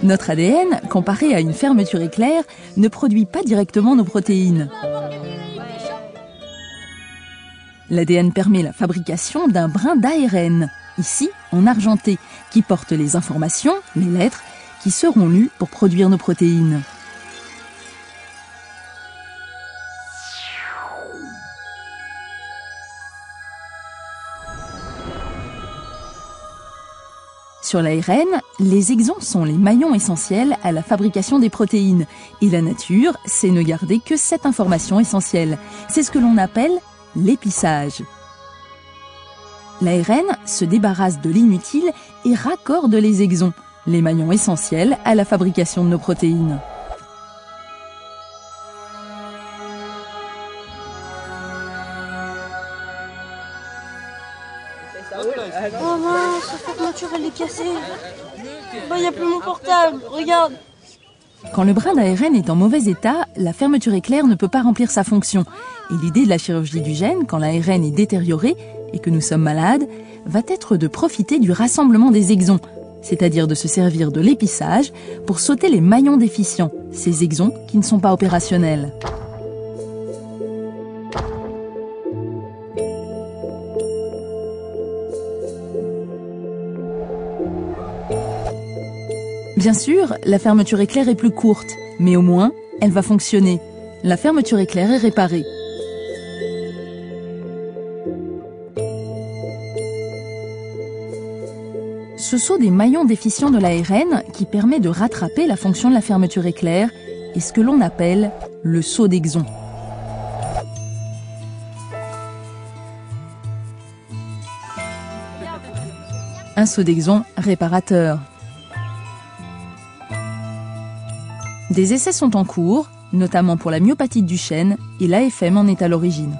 Notre ADN, comparé à une fermeture éclair, ne produit pas directement nos protéines. L'ADN permet la fabrication d'un brin d'ARN, ici en argenté, qui porte les informations, les lettres, qui seront lues pour produire nos protéines. Sur l'ARN, les exons sont les maillons essentiels à la fabrication des protéines. Et la nature sait ne garder que cette information essentielle. C'est ce que l'on appelle l'épissage. L'ARN se débarrasse de l'inutile et raccorde les exons, les maillons essentiels à la fabrication de nos protéines. Oh mince, cette fermeture elle est cassée. Il n'y a plus mon portable, regarde. Quand le brin d'ARN est en mauvais état, la fermeture éclair ne peut pas remplir sa fonction. Et l'idée de la chirurgie du gène, quand l'ARN est détérioré et que nous sommes malades, va être de profiter du rassemblement des exons, c'est-à-dire de se servir de l'épissage pour sauter les maillons déficients, ces exons qui ne sont pas opérationnels. Bien sûr, la fermeture éclair est plus courte, mais au moins, elle va fonctionner. La fermeture éclair est réparée. Ce saut des maillons déficients de l'ARN qui permet de rattraper la fonction de la fermeture éclair est ce que l'on appelle le saut d'exon. Un saut d'exon réparateur. Des essais sont en cours, notamment pour la myopathie de Duchenne, et l'AFM en est à l'origine.